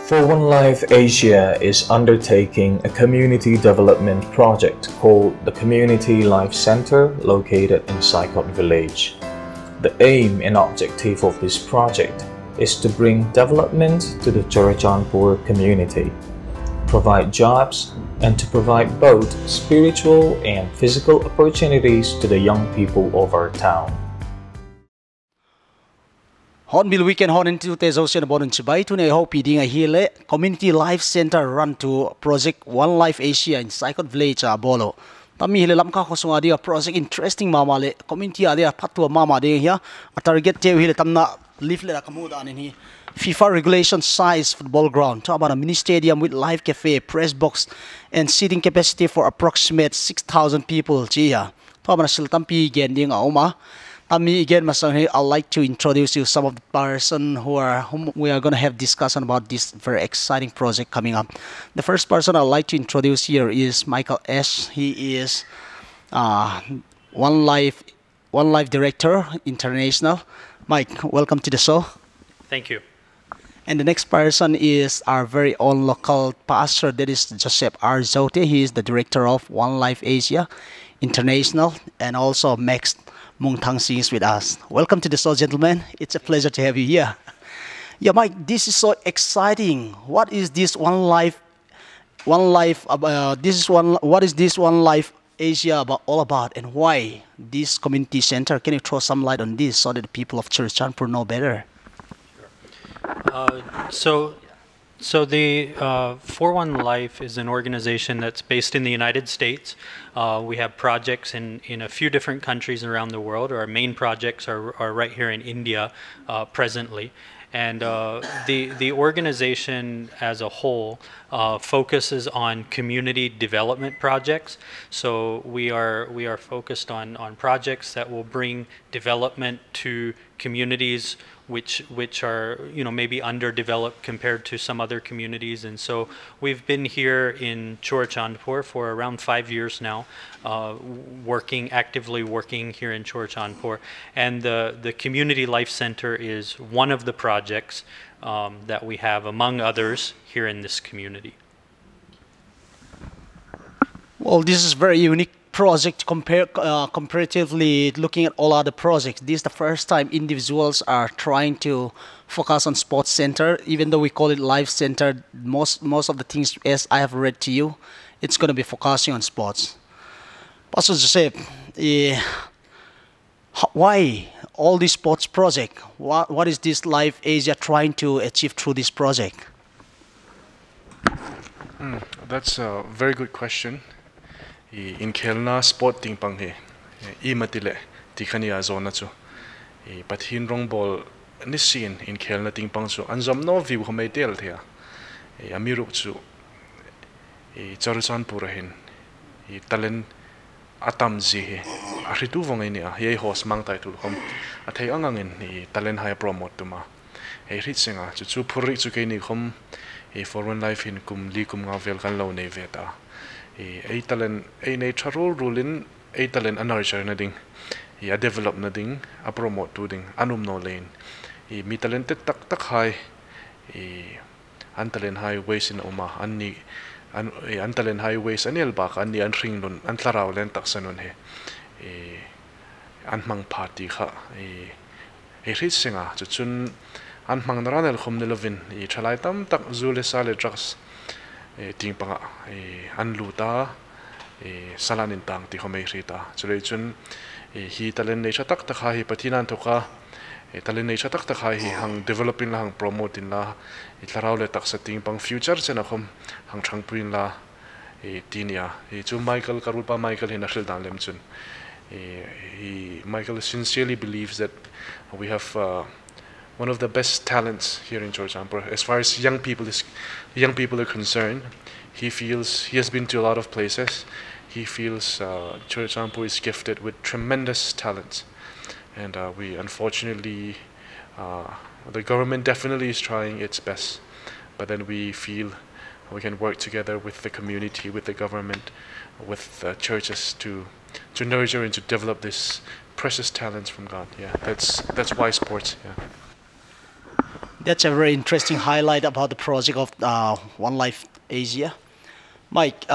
For One Life Asia is undertaking a community development project called the Community Life Center located in Saikot Village. The aim and objective of this project is to bring development to the Churachandpur community, provide jobs, and to provide both spiritual and physical opportunities to the young people of our town. Hon bil weekend hon into Tezocean Bodon Chibai to ne hope ding a hele Community Life Center run to project One Life Asia in Saikot Village Bolo. Tami hele lamka kosong adia project interesting mama le community adia patu mama de here a target te hele tamna leaflet akamuda in here. FIFA regulation size football ground. Talk about a mini stadium with live cafe, press box, and seating capacity for approximate 6,000 people. Talk about a siltampi gending auma. Again, I'd like to introduce you some of the person whom we are going to have discussion about this very exciting project coming up. The first person I'd like to introduce here is Michael S. He is One Life Director International. Mike, welcome to the show. Thank you. And the next person is our very own local pastor, that is Joseph R. Zote. He is the director of One Life Asia International, and also Max Mungtang Singh is with us. Welcome to the show, gentlemen. It's a pleasure to have you here. Yeah, Mike, this is so exciting. What is this One Life? What is this One Life Asia all about, and why this community center? Can you throw some light on this so that the people of Churachandpur know better? So the For One Life is an organization that's based in the United States. We have projects in a few different countries around the world. Our main projects are right here in India presently. And the organization as a whole focuses on community development projects. So we are focused on projects that will bring development to communities which are maybe underdeveloped compared to some other communities. And so we've been here in Churachandpur for around 5 years now, actively working here in Churachandpur. And the Community Life Center is one of the projects that we have, among others, here in this community. Well, this is very unique project comparatively looking at all other projects. This is the first time individuals are trying to focus on sports center. Even though we call it life center, most of the things, as I have read to you, it's going to be focusing on sports. Pastor Joseph, why all these sports project? What is this Life Asia trying to achieve through this project? That's a very good question. In Kelna sport ting pang he matile tikania zona chu pathin rong ball ni scene in Kelna ting pang chu anjam no view homai tel thea amiruk chu Churachandpur hin talent atam ji he aritu vongai ni ye host mang title hom athai angangin talent high promote tuma rit singa chu phuri chu ke ni khom For One Life in kum li kum nga vel kan lo nei veta talent natural rulin talent nurture na ding develop na ding a promote to ding anum no lane mi talented tak high an talent highways in uma an talent highways anil bak an ring nun an tlaraw len tak sanon he an mang party kha rit singa chun an mang naranel khom nelovin thalai tam tak zule sale drugs ting panga an luta salanin tang ti khomei rita chule chun hi talent nei chatak ta kha hi pathinan thoka talent nei chatak ta kha hi hang developing la hang promoting la itlarau le tak setting pang future chena khom hang thangpuin la tinia chu Michael Karulpa Michael hin ashil dan lem chun Michael sincerely believes that we have one of the best talents here in Churachandpur. As far as young people are concerned, he feels he has been to a lot of places. He feels Churachandpur is gifted with tremendous talents, and we unfortunately, the government definitely is trying its best, but then we feel we can work together with the community, with the government, with churches to nurture and to develop this precious talents from God. Yeah, that's why sports. Yeah. That's a very interesting highlight about the project of One Life Asia. Mike,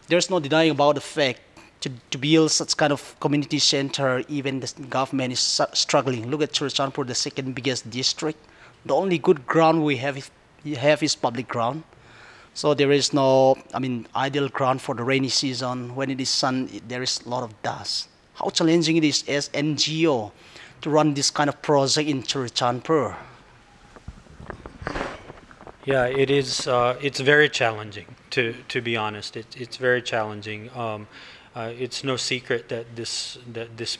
there's no denying about the fact to build such kind of community center, even the government is struggling. Look at Churachandpur, the second biggest district. The only good ground we have is public ground. So there is no, ideal ground for the rainy season. When it is sun, there is a lot of dust. How challenging it is as NGO to run this kind of project in Churachandpur? Yeah, it is. It's very challenging, to be honest. It's very challenging. It's no secret that this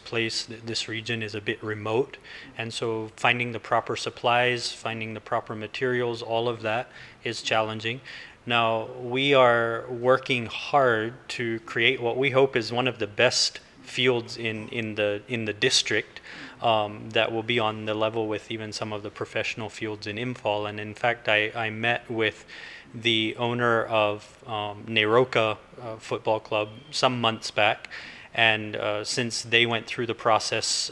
place, this region, is a bit remote, and so finding the proper supplies, finding the proper materials, all of that is challenging. Now we are working hard to create what we hope is one of the best fields in the district. That will be on the level with even some of the professional fields in Imphal. And in fact, I met with the owner of Neroka Football Club some months back. And since they went through the process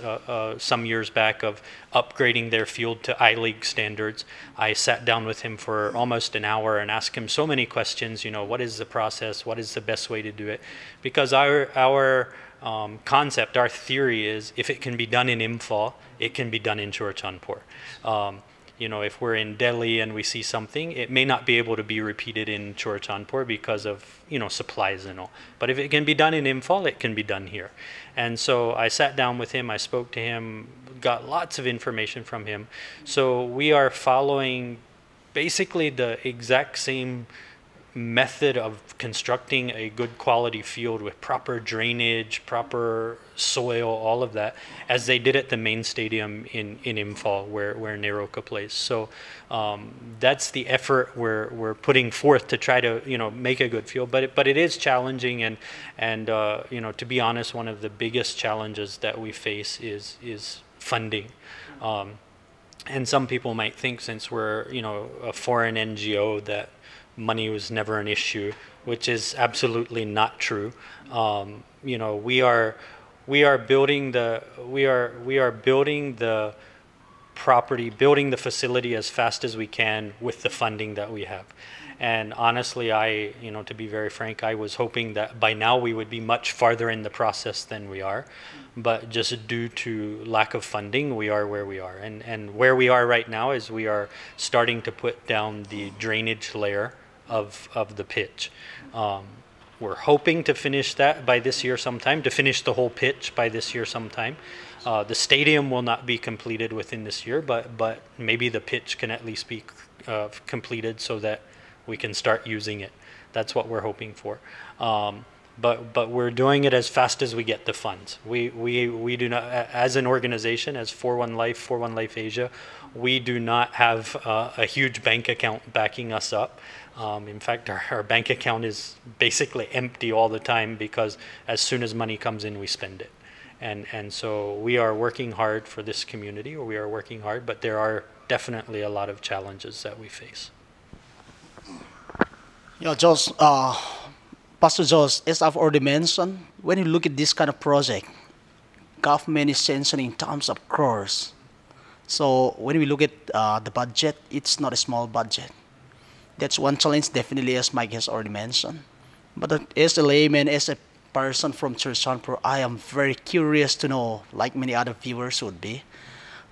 some years back of upgrading their field to I-League standards, I sat down with him for almost an hour and asked him so many questions. What is the process? What is the best way to do it? Because our concept, our theory is, if it can be done in Imphal, it can be done in Churachandpur. If we're in Delhi and we see something, it may not be able to be repeated in Churachandpur because of supplies and all. But if it can be done in Imphal, it can be done here. And so I sat down with him, I spoke to him, got lots of information from him. So we are following basically the exact same method of constructing a good quality field with proper drainage, proper soil, all of that, as they did at the main stadium in Imphal where Neroka plays. So that's the effort we're putting forth to try to make a good field. But it is challenging, and to be honest, one of the biggest challenges that we face is funding. And some people might think, since we're a foreign NGO, that money was never an issue, which is absolutely not true. We are building the property, building the facility as fast as we can with the funding that we have. And honestly, to be very frank, I was hoping that by now we would be much farther in the process than we are. But just due to lack of funding, we are where we are. And where we are right now is we are starting to put down the drainage layer of the pitch. We're hoping to finish that by this year sometime, to finish the whole pitch by this year sometime. The stadium will not be completed within this year, but maybe the pitch can at least be completed so that we can start using it. That's what we're hoping for. But we're doing it as fast as we get the funds. We do not, as an organization, as 41 Life Asia, we do not have a huge bank account backing us up. In fact, our bank account is basically empty all the time, because as soon as money comes in, we spend it. And so we are working hard for this community, or we are working hard, but there are definitely a lot of challenges that we face. Josh, Pastor Josh, as I've already mentioned, when you look at this kind of project, government is sanctioning in terms of crores. So when we look at the budget, it's not a small budget. That's one challenge, definitely, as Mike has already mentioned. But as a layman, as a person from Churachandpur, I am very curious to know, like many other viewers would be.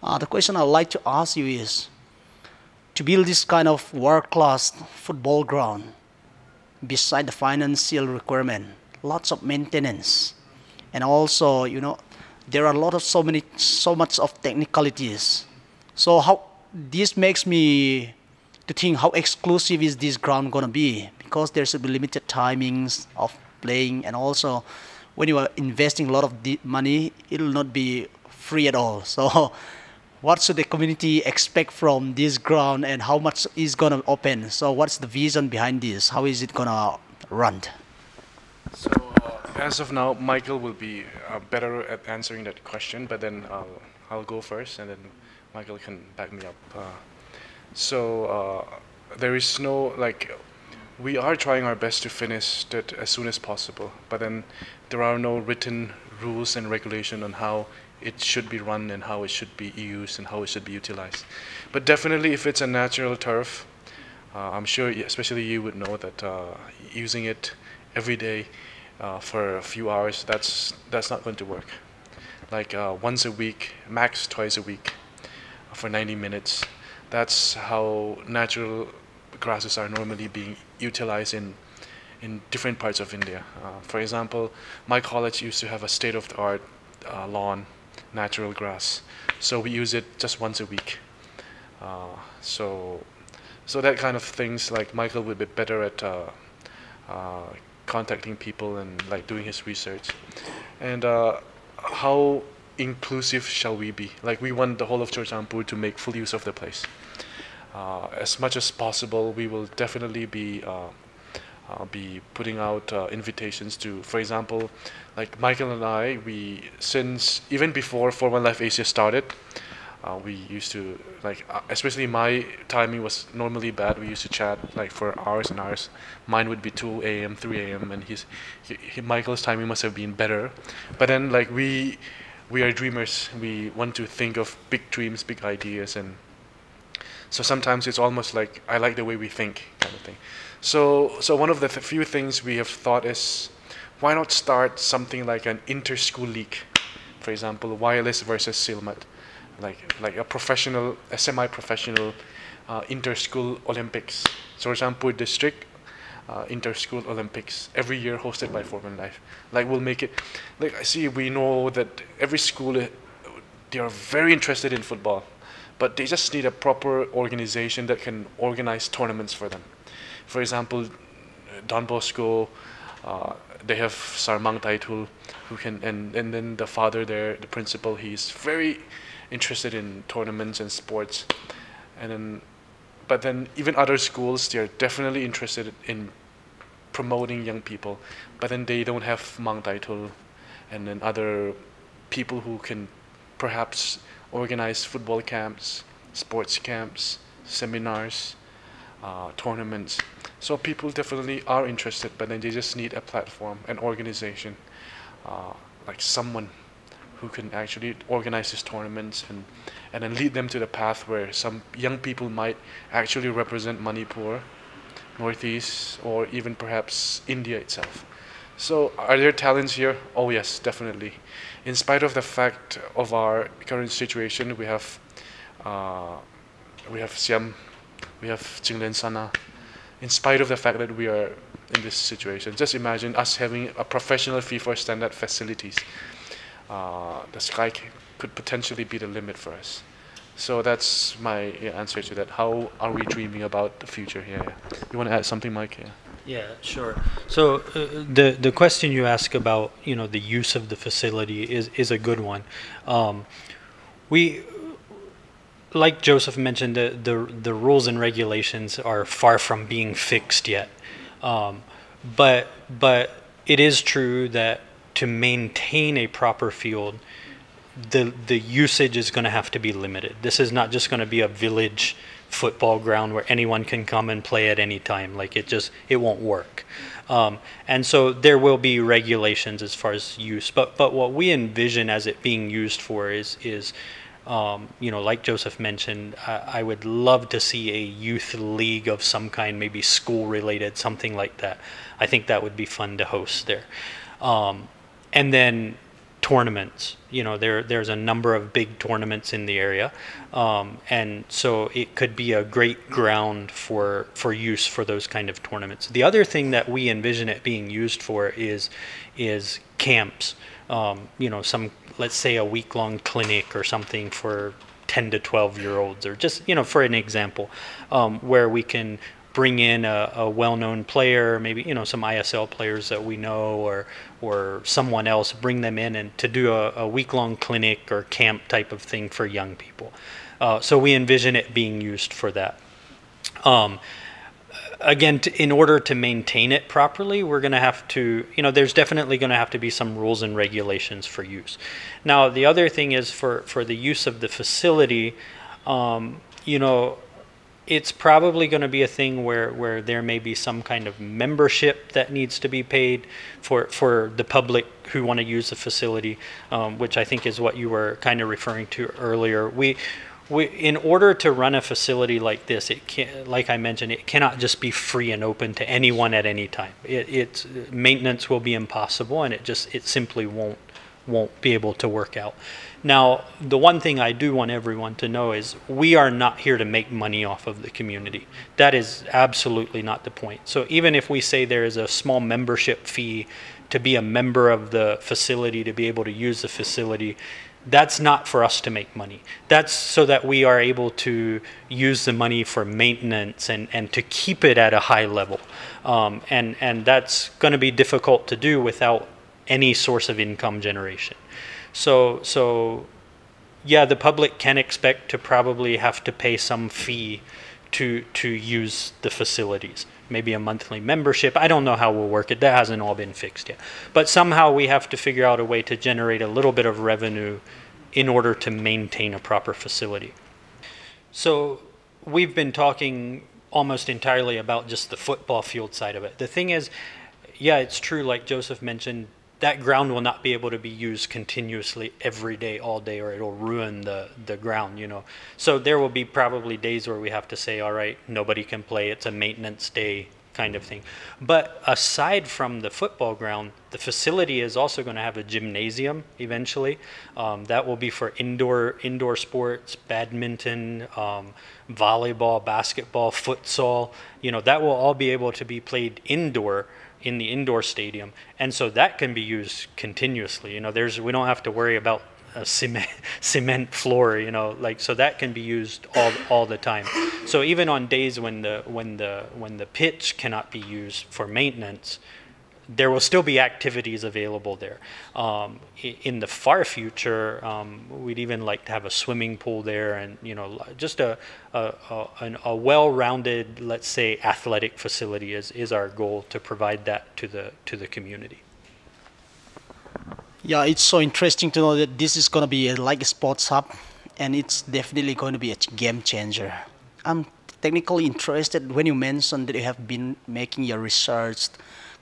The question I'd like to ask you is, to build this kind of world-class football ground, beside the financial requirement, lots of maintenance, and also, there are a lot of so much of technicalities. So how this makes me to think, how exclusive is this ground gonna be? Because there's a limited timings of playing, and also when you are investing a lot of money, it will not be free at all. So what should the community expect from this ground, and how much is gonna open? So what's the vision behind this? How is it gonna run? So as of now, Michael will be better at answering that question, but then I'll go first, and then Michael can back me up. So there is no, we are trying our best to finish it as soon as possible, but then there are no written rules and regulation on how it should be run and how it should be used and how it should be utilized. But definitely, if it's a natural turf, I'm sure, especially you would know that using it every day for a few hours, that's not going to work. Like once a week, max twice a week, for 90 minutes. That's how natural grasses are normally being utilized in different parts of India. For example, my college used to have a state-of-the-art lawn, natural grass. So we use it just once a week. So that kind of things, like Michael would be better at contacting people and like doing his research. And how inclusive shall we be? Like, we want the whole of Churchampur to make full use of the place. As much as possible, we will definitely be putting out invitations to, for example, like Michael and I, since even before 41 Life Asia started, we used to, like, especially my timing was normally bad. We used to chat like for hours and hours. Mine would be 2 a.m., 3 a.m., and Michael's timing must have been better. But then, like, we are dreamers. We want to think of big dreams, big ideas, and so sometimes it's almost like, I like the way we think, kind of thing. So one of the few things we have thought is, why not start something like an inter-school league? For example, wireless versus Silmat, like a semi-professional inter-school Olympics. Churchampur district inter-school Olympics every year, hosted by Foreman Life. Like, we'll make it, like, I see, we know that every school, they are very interested in football, but they just need a proper organization that can organize tournaments for them. For example, Don Bosco, they have Sarmang Taitul, who can, and then the father there, the principal, he's very interested in tournaments and sports. But then even other schools, they're definitely interested in promoting young people, but then they don't have Mang Taitul and then other people who can perhaps organize football camps, sports camps, seminars, tournaments. So people definitely are interested, but then they just need a platform, an organization, like someone who can actually organize these tournaments and then lead them to the path where some young people might actually represent Manipur, Northeast, or even perhaps India itself. So are there talents here? Oh yes, definitely. In spite of the fact of our current situation, we have Siam, we have Jinglen Sana. In spite of the fact that we are in this situation, just imagine us having a professional FIFA standard facilities. The sky could potentially be the limit for us. So that's my answer to that. How are we dreaming about the future here? You want to add something, Mike? Yeah, sure. So the question you ask about, the use of the facility is a good one. We, like Joseph mentioned, the rules and regulations are far from being fixed yet. But it is true that to maintain a proper field, the usage is going to have to be limited. This is not just going to be a village football ground where anyone can come and play at any time. Like, it won't work. And so there will be regulations as far as use. But what we envision as it being used for is like Joseph mentioned, I would love to see a youth league of some kind, maybe school related, something like that. I think that would be fun to host there. And then tournaments, there's a number of big tournaments in the area. And so it could be a great ground for use for those kind of tournaments. The other thing that we envision it being used for is camps. Let's say a week-long clinic or something for 10 to 12-year-olds, or just, for an example, where we can bring in a well-known player, maybe, some ISL players that we know, or someone else, bring them in and to do a week-long clinic or camp type of thing for young people. So we envision it being used for that. Again, in order to maintain it properly, we're going to have to, there's definitely going to have to be some rules and regulations for use. Now, the other thing is for the use of the facility, it's probably going to be a thing where there may be some kind of membership that needs to be paid for the public who want to use the facility, which I think is what you were kind of referring to earlier. We in order to run a facility like this, it can, like I mentioned, it cannot just be free and open to anyone at any time. It's maintenance will be impossible, and it simply won't be able to work out. Now, the one thing I do want everyone to know is we are not here to make money off of the community. That is absolutely not the point. So even if we say there is a small membership fee to be a member of the facility, to be able to use the facility, that's not for us to make money. That's so that we are able to use the money for maintenance and to keep it at a high level. And that's going to be difficult to do without any source of income generation. So yeah, the public can expect to probably have to pay some fee to use the facilities. Maybe a monthly membership. I don't know how we'll work it. That hasn't all been fixed yet. But somehow we have to figure out a way to generate a little bit of revenue in order to maintain a proper facility. So we've been talking almost entirely about just the football field side of it. The thing is, yeah, it's true, like Joseph mentioned, that ground will not be able to be used continuously every day, all day, or it'll ruin the ground, you know. So there will be probably days where we have to say, all right, nobody can play, it's a maintenance day kind of thing. But aside from the football ground, the facility is also going to have a gymnasium eventually. That will be for indoor sports, badminton, volleyball, basketball, futsal. You know, that will all be able to be played indoor in the indoor stadium, and so that can be used continuously. You know, we don't have to worry about a cement floor. You know, like, so that can be used all the time. So even on days when the pitch cannot be used for maintenance, there will still be activities available there. In the far future, we'd even like to have a swimming pool there, and you know, just a well-rounded, let's say, athletic facility is our goal, to provide that to the community. Yeah, it's so interesting to know that this is going to be like a sports hub, and it's definitely going to be a game changer. I'm technically interested when you mentioned that you have been making your research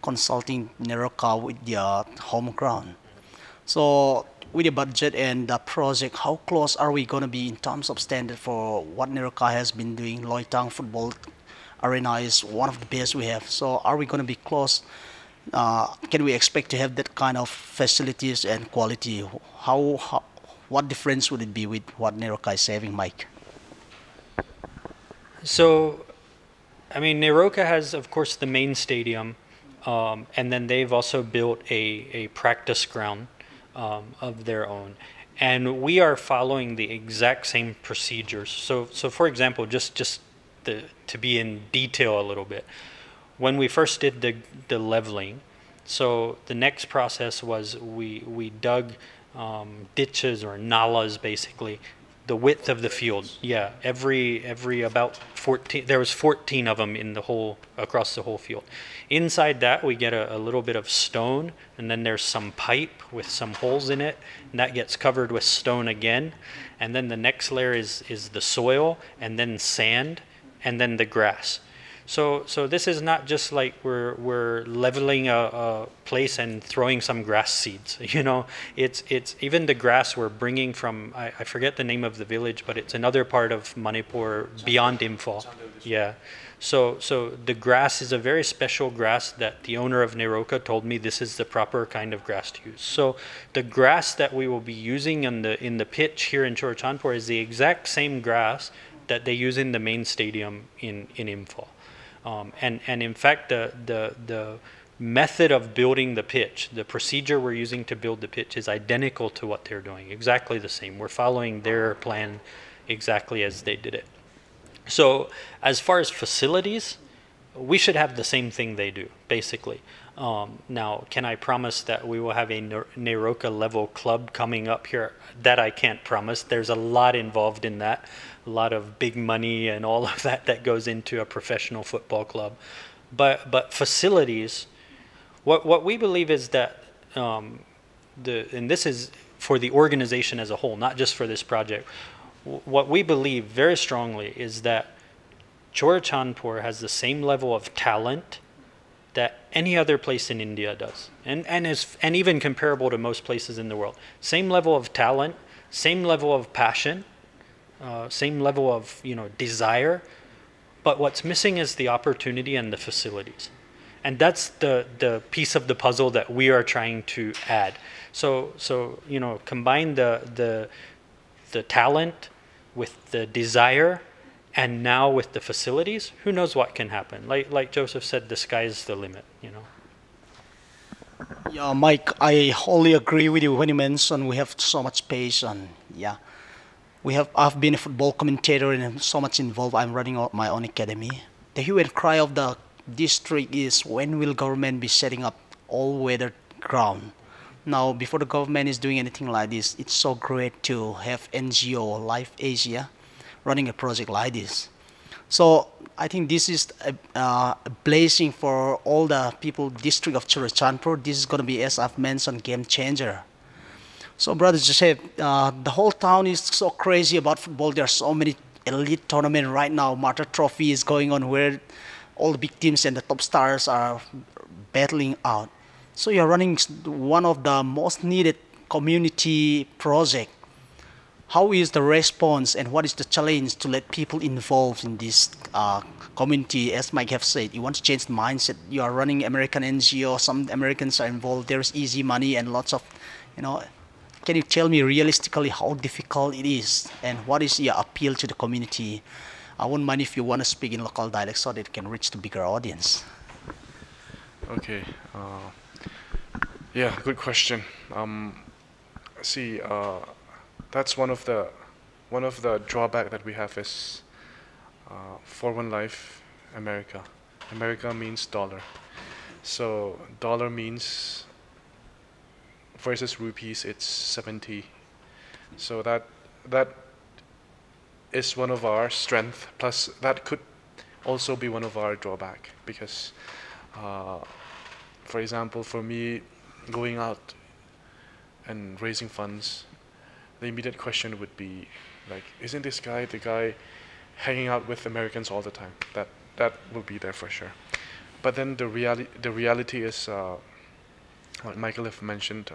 consulting Neroka with your home ground. So with the budget and the project, how close are we going to be in terms of standard for what Neroka has been doing? Loitang Football Arena is one of the best we have. So are we going to be close? Can we expect to have that kind of facilities and quality? What difference would it be with what Neroka is having, Mike? So, I mean, Neroka has, of course, the main stadium. And then they've also built a practice ground of their own. And we are following the exact same procedures. So for example, just to be in detail a little bit, when we first did the leveling, so the next process was we dug ditches or nalas, basically, the width of the field. Yeah, every about 14. There was 14 of them across the whole field. Inside that, we get a little bit of stone, and then there's some pipe with some holes in it, and that gets covered with stone again. And then the next layer is the soil, and then sand, and then the grass. So this is not just like we're leveling a place and throwing some grass seeds. You know, it's even the grass we're bringing from, I forget the name of the village, but it's another part of Manipur beyond Imphal. Yeah. So the grass is a very special grass that the owner of Neroka told me this is the proper kind of grass to use. So the grass that we will be using in the pitch here in Chorochanpur is the exact same grass that they use in the main stadium in Imphal. And in fact, the method of building the pitch, the procedure we're using to build the pitch is identical to what they're doing, exactly the same. We're following their plan exactly as they did it. So as far as facilities, we should have the same thing they do, basically. Now, can I promise that we will have a Neroka level club coming up here? That I can't promise. There's a lot involved in that, a lot of big money and all of that goes into a professional football club. But facilities, what we believe is that, and this is for the organization as a whole, not just for this project, what we believe very strongly is that Chorachandpur has the same level of talent that any other place in India does, and even comparable to most places in the world. Same level of talent, same level of passion, same level of desire, but what's missing is the opportunity and the facilities, and that's the piece of the puzzle that we are trying to add. So combine the talent with the desire, and now with the facilities, who knows what can happen? Like Joseph said, the sky's the limit. Yeah, Mike, I wholly agree with you when you mention we have so much space, and yeah, I've been a football commentator and so much involved. I'm running my own academy. The hue and cry of the district is, when will government be setting up all-weather ground? Now, before the government is doing anything like this, it's so great to have NGO Life Asia running a project like this. So I think this is a blessing for all the people district of Churachandpur. This is going to be, as I've mentioned, game changer. So Brother Joseph, the whole town is so crazy about football. There are so many elite tournaments right now. Martyr Trophy is going on, where all the big teams and the top stars are battling out. So you're running one of the most needed community projects. How is the response, and what is the challenge to let people involved in this community? As Mike have said, you want to change the mindset. You are running American NGO, some Americans are involved, there's easy money and lots of, can you tell me realistically how difficult it is, and what is your appeal to the community? I wouldn't mind if you want to speak in local dialect so that it can reach the bigger audience. Okay. Yeah, good question. That's one of the drawback that we have is for One Life America. America means dollar, so dollar means versus rupees it's 70. So that is one of our strength. Plus that could also be one of our drawback, because for example, for me going out and raising funds, the immediate question would be like, isn't this guy the guy hanging out with Americans all the time? That will be there for sure. But then the reality is, what Michael have mentioned,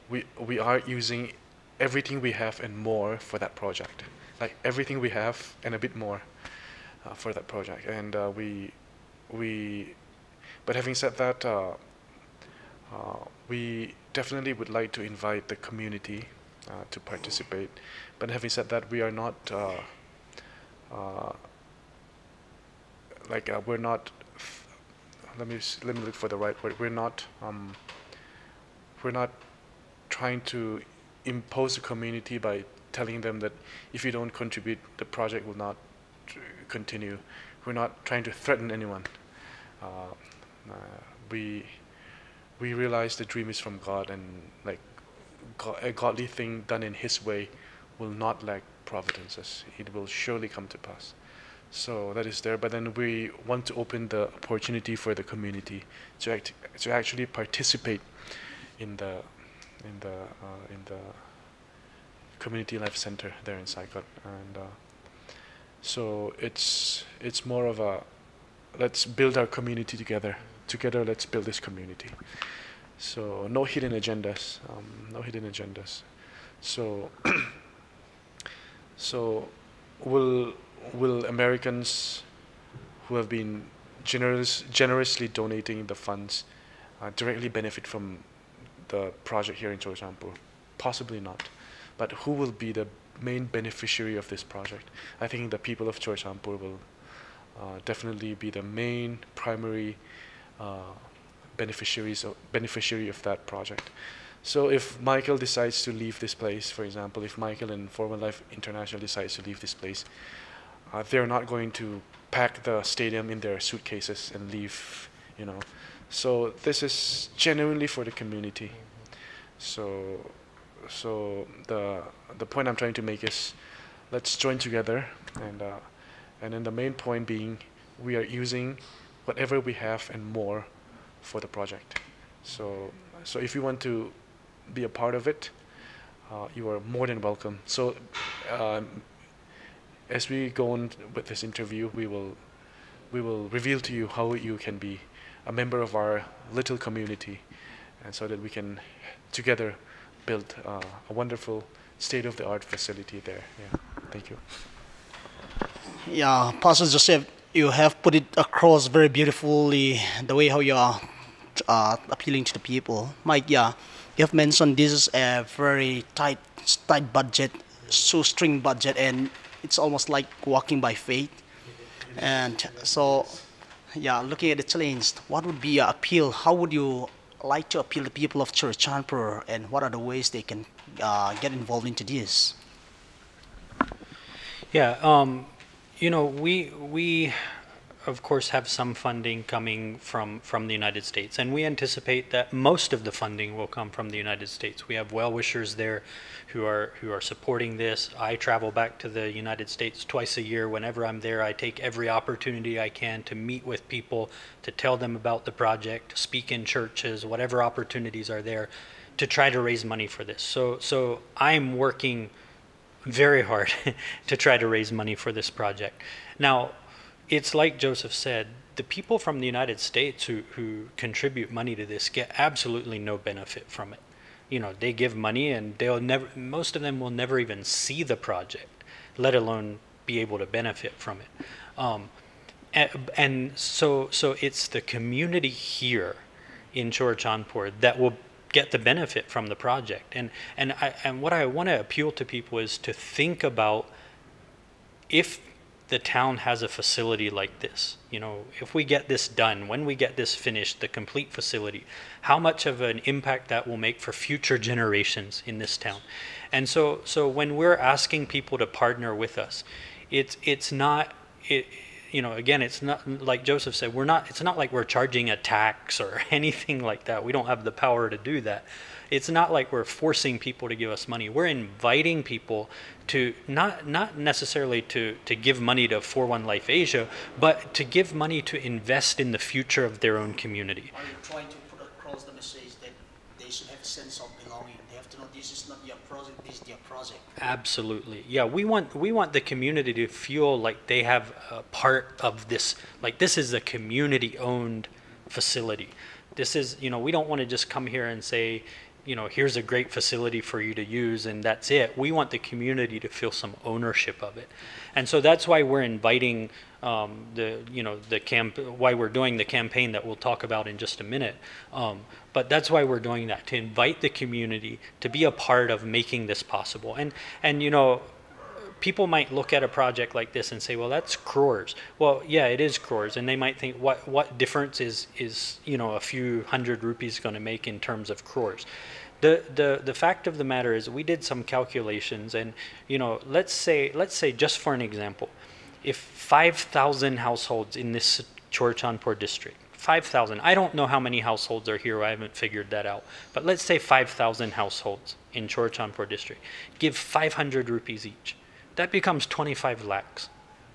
we are using everything we have and more for that project. Like everything we have and a bit more for that project. And but having said that, we definitely would like to invite the community to participate. But having said that, we are not we're not. Let me look for the right word. We're not trying to impose the community by telling them that if you don't contribute, the project will not continue. We're not trying to threaten anyone. We realize the dream is from God, and like a godly thing done in His way will not lack providences. It will surely come to pass. So that is there. But then we want to open the opportunity for the community to actually participate in the community life center there in Saikot, and so it's more of a, let's build our community together. Together, let's build this community. So no hidden agendas. No hidden agendas. So so will Americans who have been generously donating the funds directly benefit from the project here in Chorachandpur? Possibly not. But who will be the main beneficiary of this project? I think the people of Chorachandpur will definitely be the main primary beneficiary of that project. So if Michael decides to leave this place, for example, if Michael and For One Life International decides to leave this place, they're not going to pack the stadium in their suitcases and leave, So this is genuinely for the community. So the point I'm trying to make is, let's join together, and then the main point being, we are using whatever we have and more for the project. So if you want to be a part of it, you are more than welcome. So as we go on with this interview, we will reveal to you how you can be a member of our little community, and so that we can together build a wonderful state-of-the-art facility there. Yeah, thank you. Yeah, Pastor Joseph, you have put it across very beautifully the way how you are appealing to the people. Mike, yeah, you have mentioned this is a very tight budget, shoestring budget, and it's almost like walking by faith. And so, yeah, looking at the challenge, what would be your appeal? How would you like to appeal to the people of Church Chanpur, and what are the ways they can get involved into this? Yeah, we of course have some funding coming from the United States, and we anticipate that most of the funding will come from the United States. We have well-wishers there who are supporting this. I travel back to the United States twice a year. Whenever I'm there, I take every opportunity I can to meet with people, to tell them about the project, speak in churches, whatever opportunities are there, to try to raise money for this. So I'm working very hard to try to raise money for this project. Now, it's like Joseph said, the people from the United States who contribute money to this get absolutely no benefit from it. They give money and most of them will never even see the project, let alone be able to benefit from it. And so it's the community here in Chorchanpur that will get the benefit from the project. And what I want to appeal to people is to think about, if the town has a facility like this, if we get this done, when we get this finished, the complete facility, how much of an impact that will make for future generations in this town. And so when we're asking people to partner with us, it's not like Joseph said, it's not like we're charging a tax or anything like that. We don't have the power to do that. It's not like we're forcing people to give us money. We're inviting people to not necessarily to give money to 41 Life Asia, but to give money to invest in the future of their own community. Are you trying to put across the message that they should have a sense of belonging? They have to know this is not your project, this is their project. Absolutely. Yeah, we want the community to feel like they have a part of this, like this is a community-owned facility. This is, we don't want to just come here and say, here's a great facility for you to use and that's it. We want the community to feel some ownership of it. And so that's why we're inviting why we're doing the campaign that we'll talk about in just a minute. But that's why we're doing that, to invite the community to be a part of making this possible. And people might look at a project like this and say, well, that's crores. Well, yeah, it is crores. And they might think, what difference is a few hundred rupees going to make in terms of crores? The fact of the matter is, we did some calculations, and let's say just for an example, if 5,000 households in this Chorchanpur district, 5,000, I don't know how many households are here, I haven't figured that out, but let's say 5,000 households in Chorchanpur district, give 500 rupees each. That becomes 25 lakhs.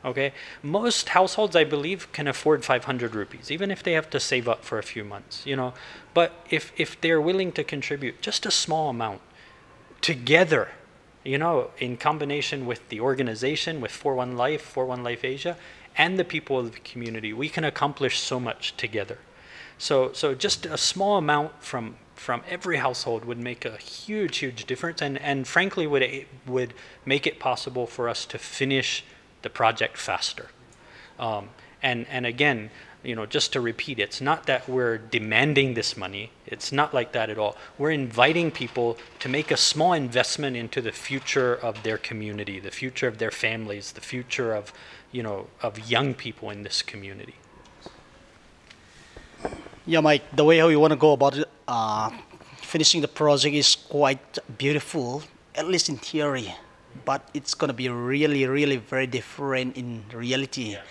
Okay, most households, I believe, can afford 500 rupees, even if they have to save up for a few months, But if they're willing to contribute just a small amount together, in combination with the organization, with 41 Life Asia, and the people of the community, we can accomplish so much together. So just a small amount from every household would make a huge difference, and frankly would make it possible for us to finish the project faster. And again, just to repeat, it's not that we're demanding this money. It's not like that at all. We're inviting people to make a small investment into the future of their community, the future of their families, the future of young people in this community. Yeah, Mike, the way how you want to go about it, finishing the project is quite beautiful, at least in theory, but it's going to be really very different in reality. Yeah.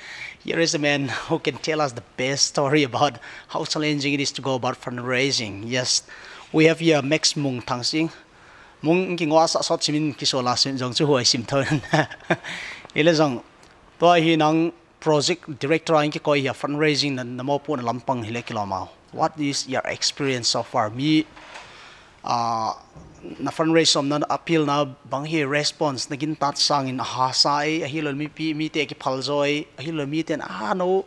Here is a man who can tell us the best story about how challenging it is to go about fundraising. Yes, we have here Max Mung Tangsing. Mung kingwa sa sot simin kisola sin jong chu hoi sim thon. Ile jong to hi nang project director ang ki koi ya fundraising na mo po na lampang hile kilomao. What is your experience so far? Me na fundraise som na appeal na bang hi response nagin tat sang in ha sai a hi lol mi te ki phal zoi a hi lol mi ten no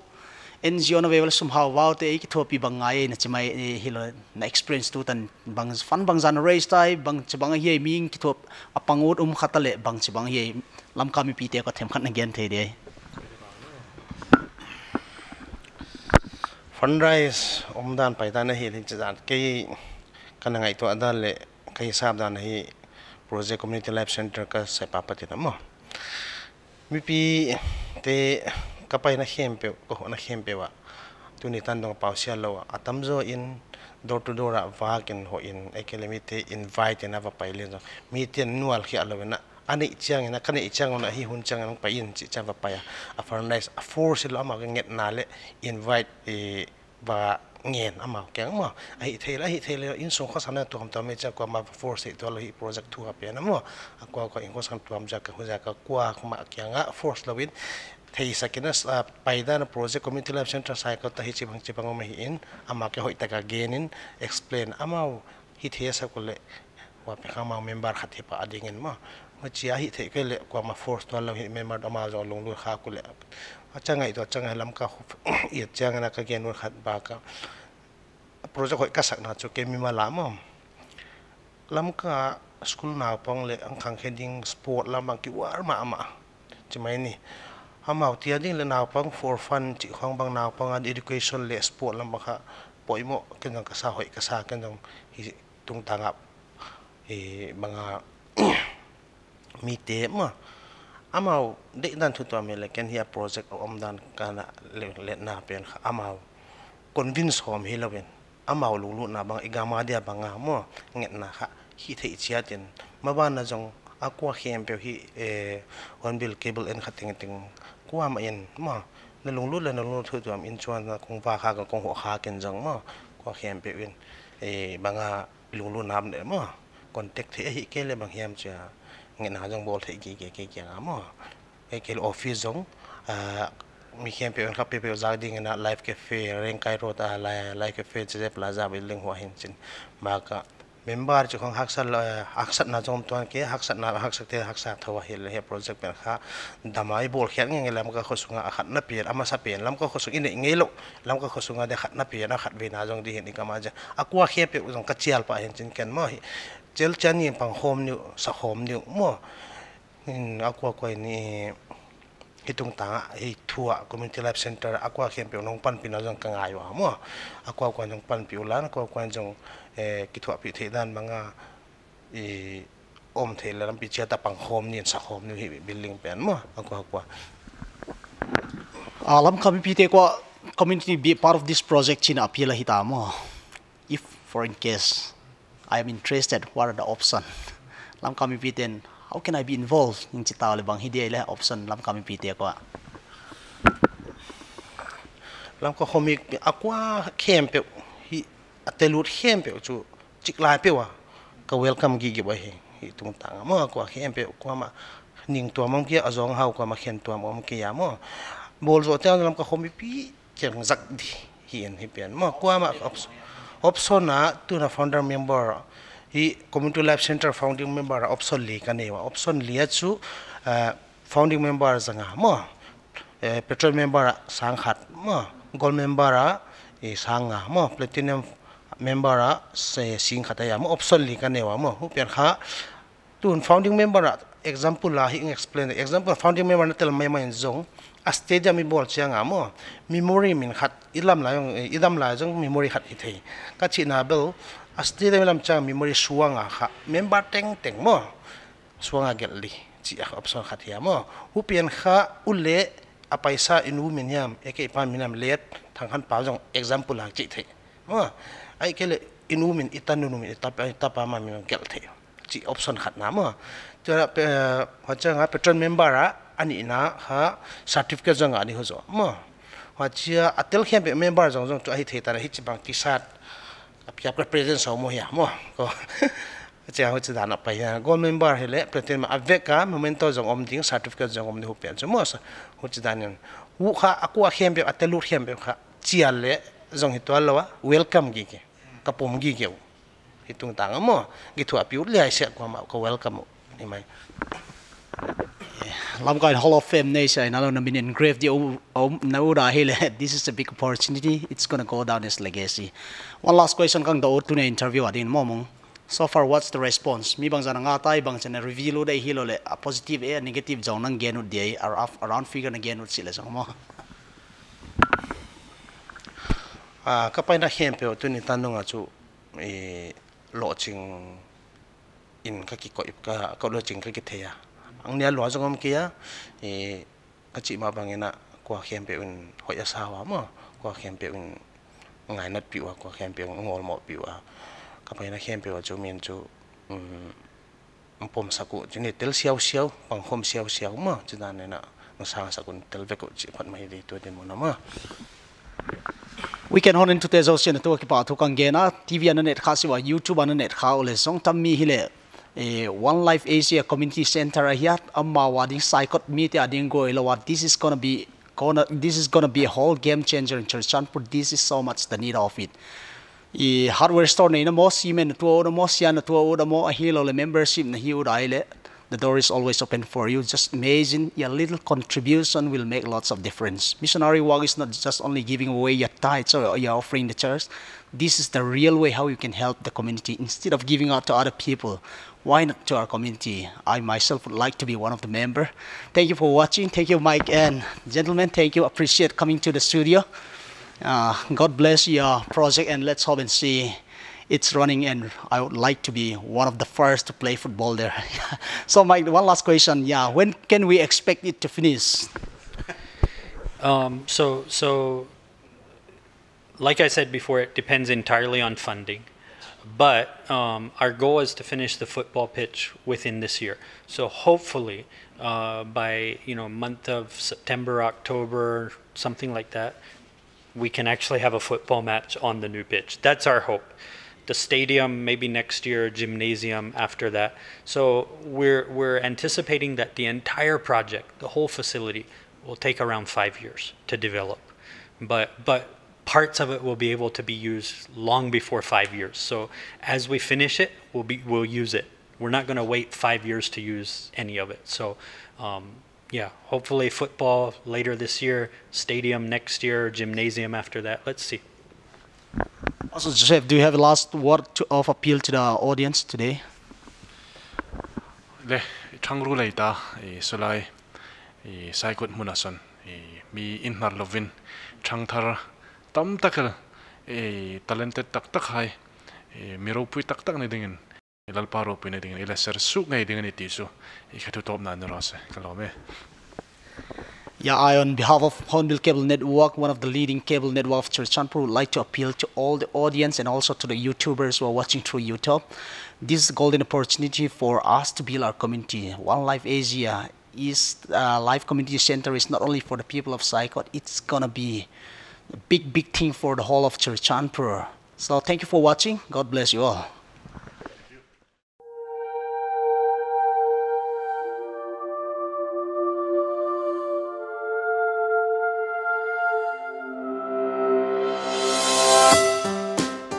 NGO na level somehow wow te ki thopi bangai na chimai hi lol na experience tu tan bang fan bang jan raise tai bang chibang hi ming ki thop apangut khatale bang chibang hi lam ka mi pi te ko them khat na gen the de fundraise dan pai ta na hi thing chan ke kan ngai to adan le kai sab dan hi project community life center ka se pa pati na mo mi pi te kapai na hempe ko na hempe wa tu ni tan dong pau sia lo atam zo in door to door wa ken ho in academy te invite na va pai le mi ten nual khia lo na ani chiang na kan i chiang na hi hun chang ang pa in chi cha va pa ya a fundraise a force lo ma nget na le invite ba ngen ama kyang ma ai thela in song kha sana tuam ta me cha kwa ma force to lo hi project thu a pe na mo akwa ko in ko sam tuam ja ka huja ka kwa ma kyang a force lo win thei sakina paida na project community life center cycle ta hi chibang ma hi in ama ke hoi ta ka genin explain ama hi the sa ko le wa pe ka ma member khathi pa adingen ma chia hi the ke le kwa ma force to lo hi member ama zo long lu kha ku le achangai to changai lam ka i chang na ka gen khat ba ka project hoi ka sak na chu ke mi ma la mo lam ka school na pong le ang khang heading sport lam ki war ma ama chimai ni amau tia ding le na pong for fun chi khong bang na pong an education le sport lam ba kha poimo ken ka sa hoi ka sa ken dong hi tung tangap banga mi te ma amau de dan thu to me le ken hia project dan kana le na pen amau convince hom hi lowen amau lu na bang igama dia banga mo nget na kha hi thei chia ten ma ban na jong akwa khem pe hi on bill cable en khating ting kwa ma en ma na lung lu le na lu thu to am in chuan na kong wa kha ka kong ho kha ken jong mo kwa khem pe win banga lung lu nam ne mo contact the hi ke le bang hiam cha nge na jong bol thei ke nga mo ke office jong mi khem pe kha pe za ding na live cafe reng kai ro ta live cafe che plaza building ho hin chin ma ka member chu khong haksat na jom tuan ke haksat te haksa thawa hil he project pen kha damai bol khian nge lam ka khosunga khat na pian ama sa pen lam ka khosung in nge lo lam ka khosunga de khat na pian khat ve na jong di hin ka ma ja akwa khe pe jong ka chial pa hin chin ken mo chel chan ni pang hom ni sa hom ni mo akwa ko ni hitung ta hi thua community life center akwa khem pe nong pan pin jong ka ngai wa mo akwa ko jong pan pi ulan akwa ko jong ki thua pi the dan manga om the lam pi cha ta pang hom ni sa hom ni building pen mo akwa alam kami pi te ko community be part of this project chin appeal hi ta mo if for in case I am interested what are the option lam kami pi ten how can I be involved in chitaw le bang hidi le option lam kami pi te ko lam ko homik akwa khem pe hi atelut khem pe chu chiklai pe wa ka welcome gi ba hi tung tang mo akwa khem pe ko ma ning to mong ki azong hau ko ma khen to mong ki ya mo bol zo ta lam ko homi pi cheng zak di hi en hi pen mo ko ma option na tu na founder member hi community life center founding member option li ka ne wa option li chu founding member zanga mo petrol member sang khat mo gold member sanga mo platinum member se sing khata ya mo option li ka ne wa mo hu pen kha tun founding member example la hi explain example founding member na tel mai mai zong a stadium mi bol chianga mo memory min khat idam la jong memory khat hi thei ka china bel a stadium lam chang memory suanga kha member teng mo suanga gelli chi option khat ya mo hu pen kha ule a paisa in women yam eke pan minam let thang han pa jong example la chi thei mo ai kele in women itan nu mi ta pa ma mi gel thei chi option khat na mo chara ha changa petrol member a ani na ha certificate jong ani ho zo mo ha chia atel khem member jong to ai thei ta hi chi bang ti sat apya presence so mo ya mo ko cha ho chi dan pa ya gold member hele platinum aveka momento jong om ding certificate jong om ni ho pen so mo ho chi dan wu kha akwa khem be atelu khem be kha chial le jong hi to lo welcome gi ke kapom gi ke hitung tanga mo gitu apiu liai sia ko welcome ni mai Lam kain Hall of Fame nation in alone been engraved the nauda hele. This is a big opportunity. It's gonna go down as legacy. One last question kang daot to na interview adin momong. So far, what's the response? Mi bang jana ngatai bang jana review day hilo le a positive a negative zone nang genut day around figure na genut sila sang mo. Kapay na hempe to ni tanong achu lodging in kakiko ka lodging kakiteya. Ang niya lo sa kia kachi mabangina kwa hempe un hoya sawa mo kwa hempe un ngai nat piwa kwa hempe un ngol mo piwa kapay na hempe wa chumin chu pom saku jini tel siaw pang hom siaw mo chudan na nasang sakun tel veko chi pat mai di to din mo na ma We can hon into the ocean to kipa to kang gena TV an net khasiwa YouTube an net kha ole song tam mi hile One Life Asia Community Center here amma wading psychot meet ading go ilawa this is gonna be a whole game changer in Churchanpur. This is so much the need of it. Hardware store na mo simen to mo sian to mo hilo le membership na hiu daile. The door is always open for you. Just imagine your little contribution will make lots of difference. Missionary work is not just only giving away your tithes or your offering the church. This is the real way how you can help the community instead of giving out to other people. Why not to our community? I myself would like to be one of the member. Thank you for watching. Thank you, Mike and gentlemen. Thank you. Appreciate coming to the studio. God bless your project and let's hope and see it's running, and I would like to be one of the first to play football there. So Mike, one last question. Yeah, when can we expect it to finish? So like I said before, it depends entirely on funding. But our goal is to finish the football pitch within this year. So hopefully by month of September, October, something like that, we can actually have a football match on the new pitch. That's our hope. The stadium maybe next year, gymnasium after that. So we're anticipating that the entire project, the whole facility, will take around 5 years to develop. But parts of it will be able to be used long before 5 years. So as we finish it, we'll use it. We're not going to wait 5 years to use any of it. So yeah, hopefully football later this year, stadium next year, gymnasium after that. Let's see. Also, Joseph, do you have a last word of appeal to the audience today? Le changru leita solai saikut munason mi inhar lovin changthar tam takal talented tak hai miro pui tak ne dingin ilal paro pui ne dingin ila ser su ngai dingin itisu ikatu top na rase kalome. Yeah, I, on behalf of Hornbill Cable Network, one of the leading cable network of Churchanpur, would like to appeal to all the audience and also to the YouTubers who are watching through YouTube. This is a golden opportunity for us to build our community. One Life Asia is Life Community Center is not only for the people of Saikot, it's gonna be a big thing for the whole of Churchanpur. So thank you for watching. God bless you all.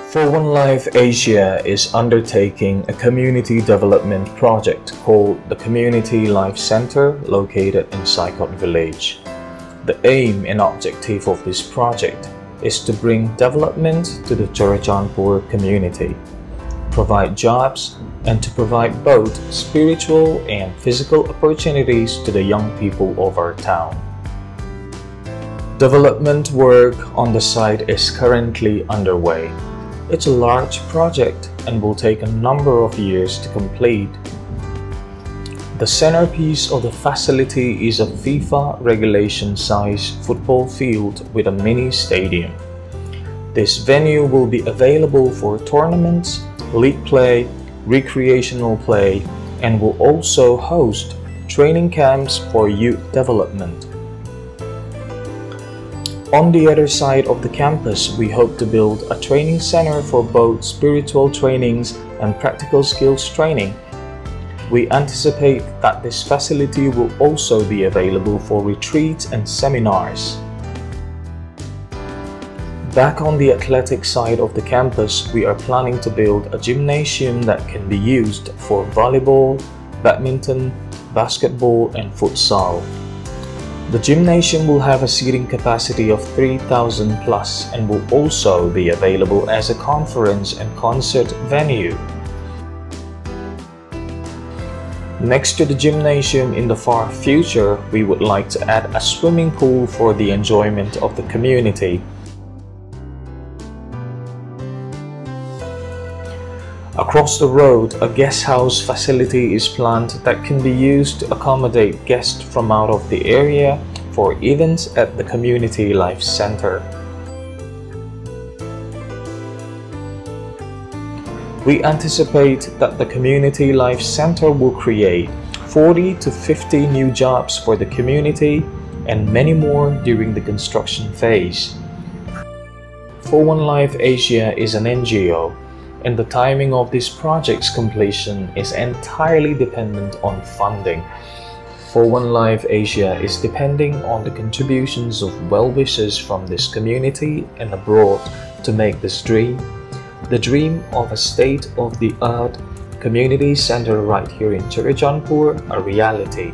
For One Life Asia is undertaking a community development project called the Community Life Center located in Saikot Village. The aim and objective of this project is to bring development to the Churchanpur community, provide jobs, and to provide both spiritual and physical opportunities to the young people of our town. Development work on the site is currently underway. It's a large project and will take a number of years to complete. The centerpiece of the facility is a FIFA regulation-size football field with a mini stadium. This venue will be available for tournaments, league play, recreational play, and will also host training camps for youth development. On the other side of the campus, we hope to build a training center for both spiritual trainings and practical skills training. We anticipate that this facility will also be available for retreats and seminars. Back on the athletic side of the campus, we are planning to build a gymnasium that can be used for volleyball, badminton, basketball, and futsal. The gymnasium will have a seating capacity of 3,000 plus and will also be available as a conference and concert venue. Next to the gymnasium in the far future, we would like to add a swimming pool for the enjoyment of the community. Across the road, a guest house facility is planned that can be used to accommodate guests from out of the area for events at the Community Life Center. We anticipate that the Community Life Center will create 40 to 50 new jobs for the community and many more during the construction phase. For One Life Asia is an NGO, and the timing of this project's completion is entirely dependent on funding. For One Life Asia is depending on the contributions of well-wishers from this community and abroad to make this dream, the dream of a state-of-the-art community center right here in Churachandpur, a reality.